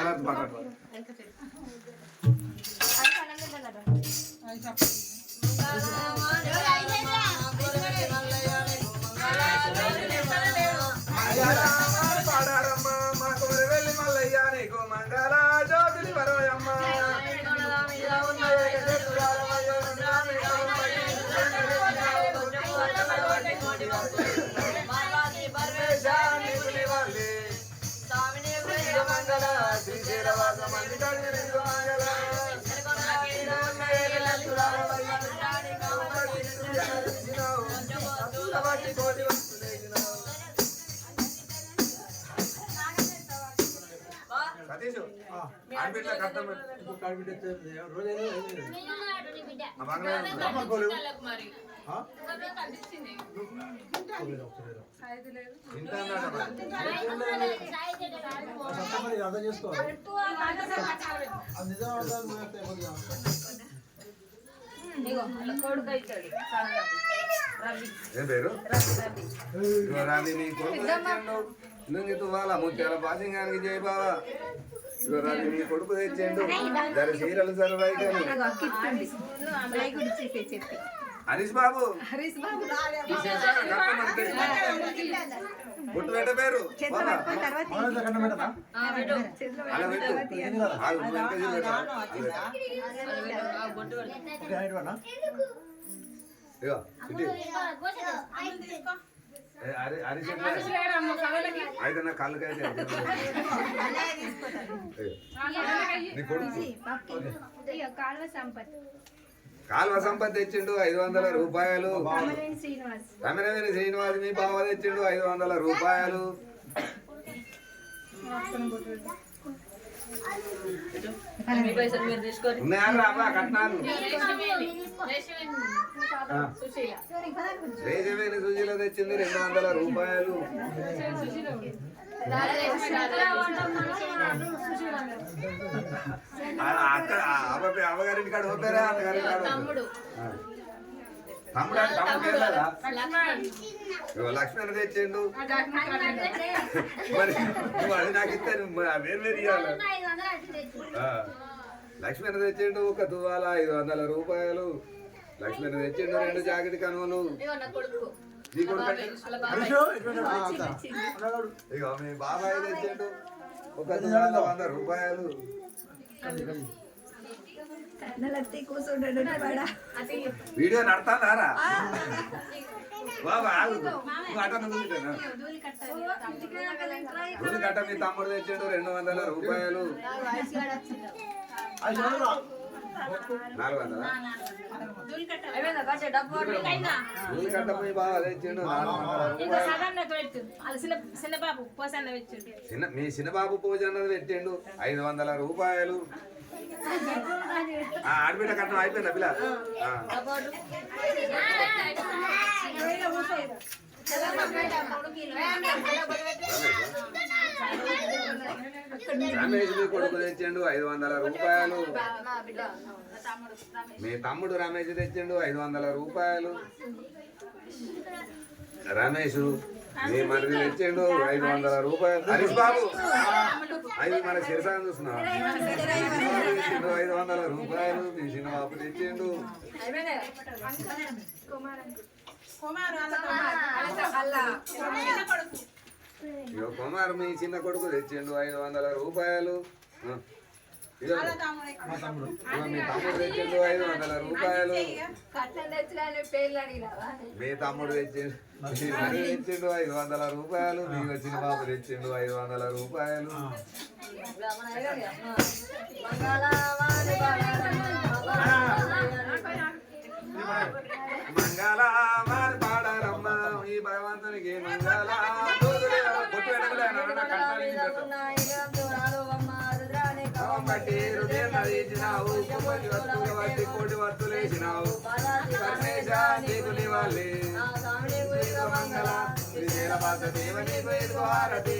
మంగళారతి పాట పాడారమ్మ మా కోరి వెళ్ళి మల్లయ్య నీకు మంగళ జ్యోతిని వరోయమ్మ మంగళ శ్రీశైలవాస మంగళ కోటి సతీష్ ఆడబిడ్డ కట్టం అర్థం చేసుకోవాలి ఏం పేరు రవి నీ కొడుకు నువ్వు తువ్వాలా ముత్యాల పాసింగానికి జయ బావా రవి నీ కొడుకు తెచ్చిండు జర చీరలు సర్వై కానీ హరీష్ బాబు గుట్టు పెట్ట పేరు అయితే నా కాళ్ళకైతే కాల్వ సంపత్ తెచ్చిండు 500 రూపాయలు రమణవేణి శ్రీనివాస్ మీ బావ తెచ్చిండు 500 రూపాయలు ఉన్నాయా కట్నాలు రేజవేణి సుశీల తెచ్చింది 200 రూపాయలు అమ్మగారింటి కాడ పోతారా అత్తగారింటి కాడ తమ్ముడు లక్ష్మణ్ తెచ్చిండు మరి నువ్వు అది నాకు ఇస్తాను వేరు వేరు ఇవ్వాలి లక్ష్మణ్ తెచ్చిండు ఒక తువాల 500 రూపాయలు లక్ష్మణ్ తెచ్చిండు 2 జాకెట్ కనుమలు ఇక మీ బాబాయ్ తెచ్చిండు ఒక 100 రూపాయలు వీడియో నడతారా బాబా కట్ట మీ తమ్ముడు తెచ్చాడు 200 రూపాయలు 400 కట్ట మీ బాబా తెచ్చాడు 400 మీ చిన్నబాబు పూజ అన్నది పెట్టిండు 500 రూపాయలు ఆడబిడ్డ కట్నం అయిపోయిందా పిల్ల రమేష్ మీ కొడుకు తెచ్చిండు 500 రూపాయలు మీ తమ్ముడు రమేష్ తెచ్చిండు 500 రూపాయలు రమేష్ మీ మరిది తెచ్చిండు 500 రూపాయలు హరీష్ బాబు అవి మన శిరసాన్ని చూస్తున్నావు 500 రూపాయలు మీ చిన్న బాబు తెచ్చిండు కుమార్ మీ చిన్న కొడుకు తెచ్చిండు 500 రూపాయలు మీ తమ్ముడు తెచ్చిండు 500 రూపాయలు మీ తమ్ముడు తెచ్చిండు 500 రూపాయలు మీ వచ్చిన బాబు తెచ్చిండు 500 రూపాయలు మంగళ వారి పాడారమ్మ ఈ భగవంతునికి మంగళ బట్టి హృదయం నదించినావు కోటి వత్తులు వేసినావు నీకుని వాళ్ళే మంగళ శ్రీశైల పాత దేవని హారతి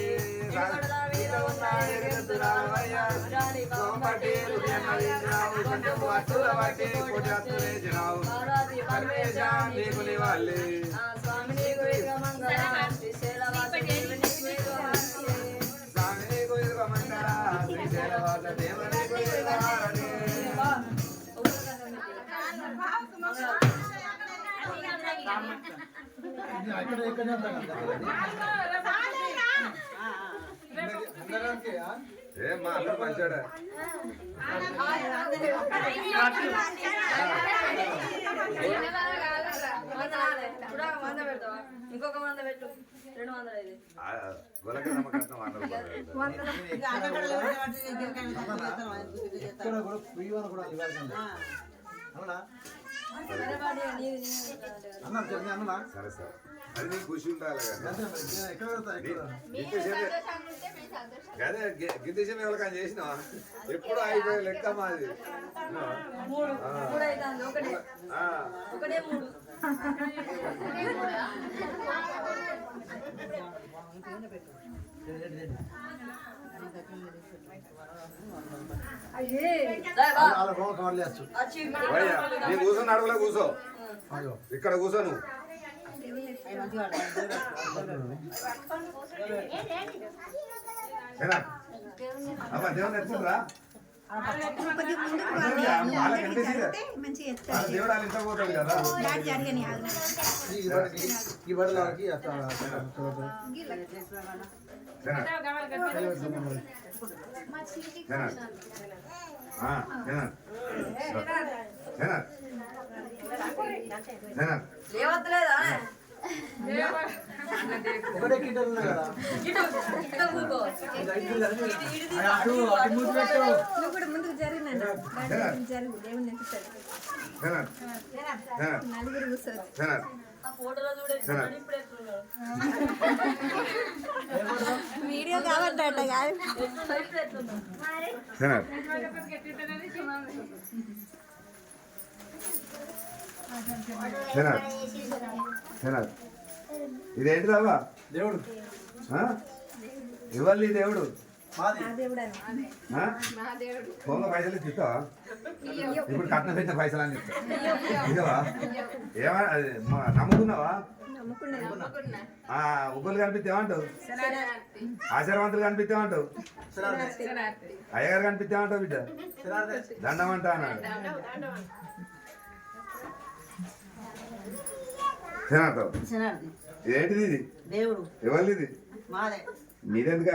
బట్టి హృదయం నదించినావు వత్తుల బట్టి కోటి వత్తులు వేసినావు నీకుని వాళ్ళే స్వామి శ్రీశైల ఇక్కడనే ఉంటాను అందరానికి ఏం మా అక్కడ మంచాడా ఇంకొక 100 పెట్టు 200 ఇది గొలకమ్మ కట్నం ఎక్కడ కూడా ప్రియవన కూడా ఇవ్వాల్సిందే అవునా అన్న చెప్పండి అన్న సరే సార్ అది నీకు ఖుషి ఉండాలి కదా ఎక్కడ పెడతా ఎక్కడ అదే గిద్దేశం ఎవరికైనా చేసినా ఎప్పుడు అయిపోయే లెక్క మాది మూడు అవుతుంది ఒకటే మూడు వాళ్ళ ఫోన్ కవర్ చేస్తూ నీ కూర్చొని అడుగులో కూర్చో ఇక్కడ కూర్చో నువ్వు అమ్మ దేవుని ఎత్తుకుంటురా దేవుడు వాళ్ళ ఇంట్లో పోతాడు కదా ఈ బట్టలకి లేవట్లేదా ఒకటే కింటలు ఉన్నాయి కదా నువ్వు కూడా ముందుకు జరిగినండి జరుగు దేవుని నింపుతాడు నలుగురు కూర్చోదు ఆ ఫోటోలో చూడండి ఇప్పుడు ఎట్లున్నాడు వీడియో కాబట్టి అట్లా కాదు ఇదేంటి రావా దేవుడు ఇవ్వాలి దేవుడు మాది ఫోన్లో పైసలు ఇస్తావా ఇప్పుడు కట్నం పెట్టిన పైసలు అని ఇస్తావా ఏమన్నా నమ్ముకున్నావా ఉగ్గులు కనిపిస్తామంటావు ఆశీర్వంతులు కనిపిస్తామంటావు అయ్యగారు కనిపిస్తామంటావు బిడ్డ దండమంటా అన్నాడు ఇదేంటిది ఇది దేవుడు ఎవరిది మాదే మీరెందుకు